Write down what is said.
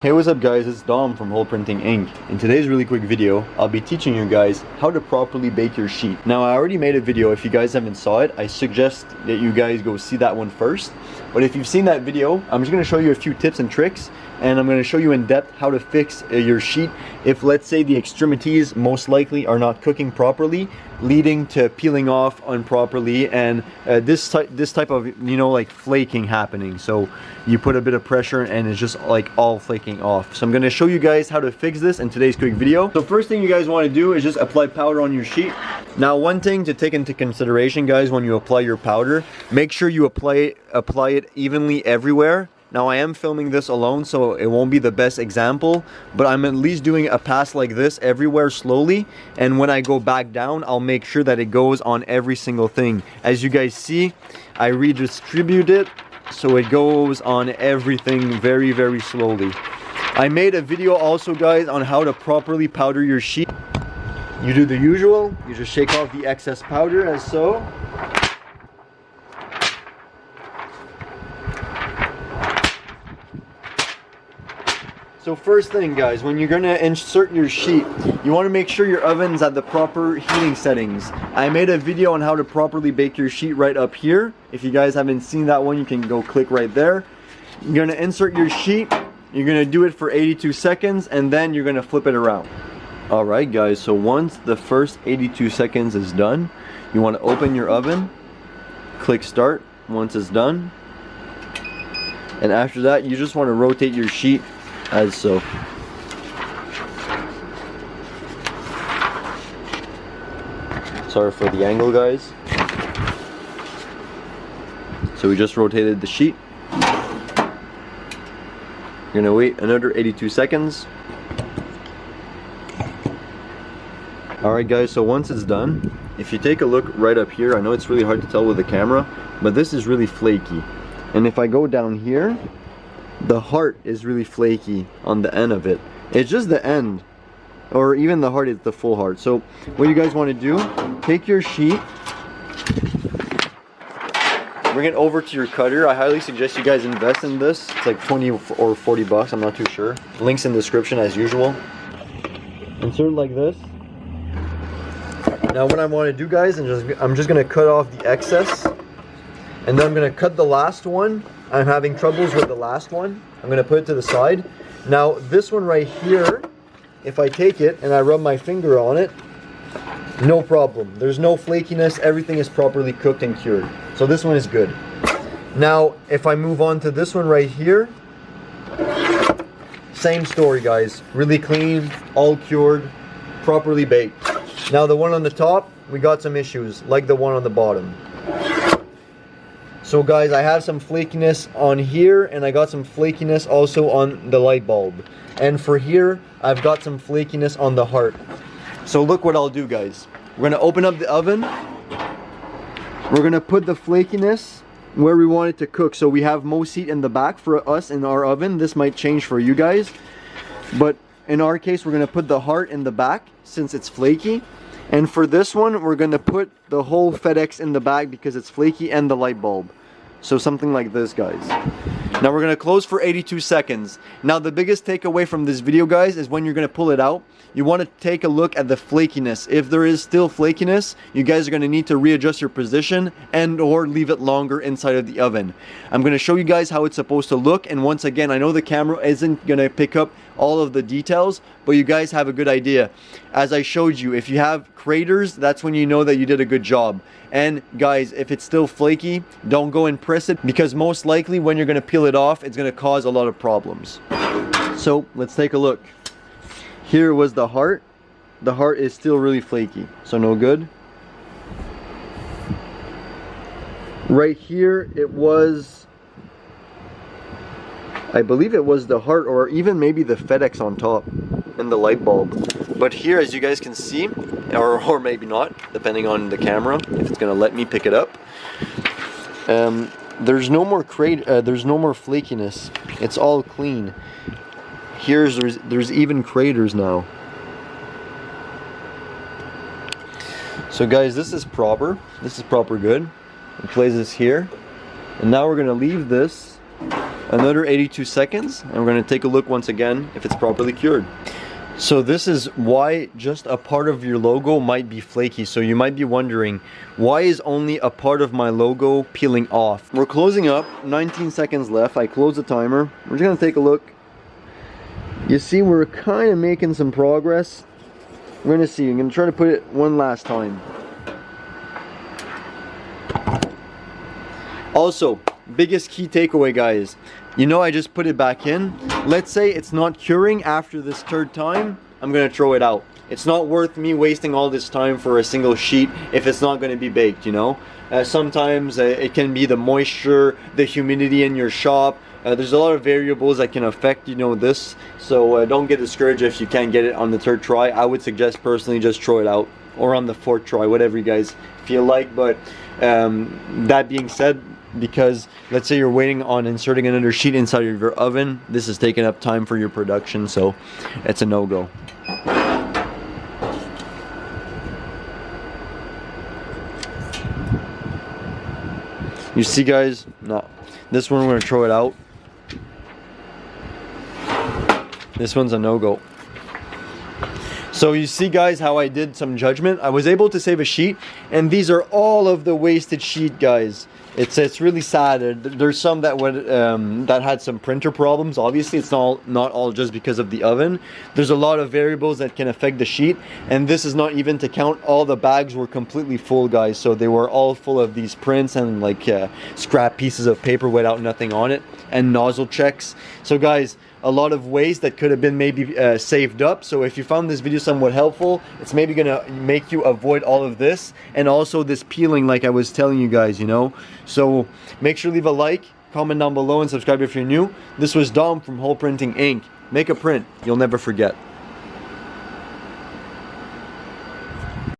Hey, what's up guys, it's Dom from Hole Printing Inc. In today's really quick video, I'll be teaching you guys how to properly bake your sheet. Now I already made a video. If you guys haven't saw it, I suggest that you guys go see that one first. But if you've seen that video, I'm just going to show you a few tips and tricks, and I'm going to show you in depth how to fix your sheet if, let's say, the extremities most likely are not cooking properly, leading to peeling off improperly, and this type of, you know, like flaking happening. So you put a bit of pressure and it's just like all flaking off. So I'm going to show you guys how to fix this in today's quick video. So first thing you guys want to do is just apply powder on your sheet. Now one thing to take into consideration, guys, when you apply your powder, make sure you apply it evenly everywhere. Now I am filming this alone, so it won't be the best example, but I'm at least doing a pass like this everywhere slowly, and when I go back down, I'll make sure that it goes on every single thing. As you guys see, I redistribute it, so it goes on everything very, very slowly. I made a video also, guys, on how to properly powder your sheet. You do the usual, you just shake off the excess powder as so. So first thing, guys, when you're gonna insert your sheet, you want to make sure your oven's at the proper heating settings. I made a video on how to properly bake your sheet right up here. If you guys haven't seen that one, you can go click right there. You're gonna insert your sheet, you're gonna do it for 82 seconds, and then you're gonna flip it around. Alright guys, so once the first 82 seconds is done, you want to open your oven, click start once it's done, and after that you just want to rotate your sheet as so. Sorry for the angle, guys. So we just rotated the sheet. You're gonna wait another 82 seconds. Alright guys, so once it's done, if you take a look right up here, I know it's really hard to tell with the camera, but this is really flaky. And if I go down here, the heart is really flaky on the end of it. It's just the end, or even the heart is the full heart. So what you guys want to do, take your sheet, bring it over to your cutter. I highly suggest you guys invest in this. It's like 20 or 40 bucks, I'm not too sure. Links in the description as usual. Insert like this. Now what I want to do, guys, I'm just going to cut off the excess, and then I'm going to cut the last one. I'm having troubles with the last one. I'm going to put it to the side. Now this one right here, if I take it and I rub my finger on it, no problem. There's no flakiness. Everything is properly cooked and cured. So this one is good. Now if I move on to this one right here, same story, guys. Really clean, all cured, properly baked. Now the one on the top, we got some issues, like the one on the bottom. So guys, I have some flakiness on here, and I got some flakiness also on the light bulb. And for here, I've got some flakiness on the heart. So look what I'll do, guys. We're gonna open up the oven. We're gonna put the flakiness where we want it to cook. So we have most heat in the back for us in our oven. This might change for you guys, but in our case, we're gonna put the heart in the back since it's flaky. And for this one, we're gonna put the whole FedEx in the back because it's flaky, and the light bulb. So something like this, guys. Now we're gonna close for 82 seconds. Now the biggest takeaway from this video, guys, is when you're gonna pull it out, you want to take a look at the flakiness. If there is still flakiness, you guys are gonna need to readjust your position and or leave it longer inside of the oven. I'm gonna show you guys how it's supposed to look, and once again, I know the camera isn't gonna pick up all of the details, but you guys have a good idea. As I showed you, if you have craters, that's when you know that you did a good job. And guys, if it's still flaky, don't go and press it, because most likely when you're gonna peel it off, it's gonna cause a lot of problems. So let's take a look. Here was the heart. The heart is still really flaky, so no good. Right here, it was, I believe it was the heart, or even maybe the FedEx on top and the light bulb. But here, as you guys can see, or maybe not, depending on the camera, if it's gonna let me pick it up, there's no more there's no more flakiness. It's all clean. There's even craters now. So guys, this is proper. This is proper good. We'll place this here, and now we're gonna leave this Another 82 seconds, and we're going to take a look once again if it's properly cured. So this is why just a part of your logo might be flaky. So you might be wondering, why is only a part of my logo peeling off? We're closing up, 19 seconds left. I close the timer. We're just gonna take a look. You see, we're kind of making some progress. We're gonna see. I'm gonna try to put it one last time. Also, biggest key takeaway, guys. You know, I just put it back in. Let's say it's not curing after this third time. I'm gonna throw it out. It's not worth me wasting all this time for a single sheet if it's not gonna be baked, you know? Sometimes it can be the moisture, the humidity in your shop. There's a lot of variables that can affect, you know, this. So don't get discouraged if you can't get it on the third try. I would suggest personally just throw it out, or on the fourth try, whatever you guys feel like. But that being said, because let's say you're waiting on inserting another sheet inside of your oven, this is taking up time for your production, so it's a no-go. You see, guys, no, this one we're gonna throw it out. This one's a no-go. So you see, guys, how I did some judgment. I was able to save a sheet, and these are all of the wasted sheet, guys. It's really sad. There's some that would that had some printer problems. Obviously, it's not all just because of the oven. There's a lot of variables that can affect the sheet, and this is not even to count all the bags were completely full, guys. So they were all full of these prints and like scrap pieces of paper without nothing on it, and nozzle checks. So, guys, a lot of waste that could have been maybe saved up. So if you found this video somewhat helpful, it's maybe gonna make you avoid all of this, and also this peeling like I was telling you guys, you know. So make sure to leave a like, comment down below, and subscribe if you're new. This was Dom from Hole Printing Inc. Make a print you'll never forget.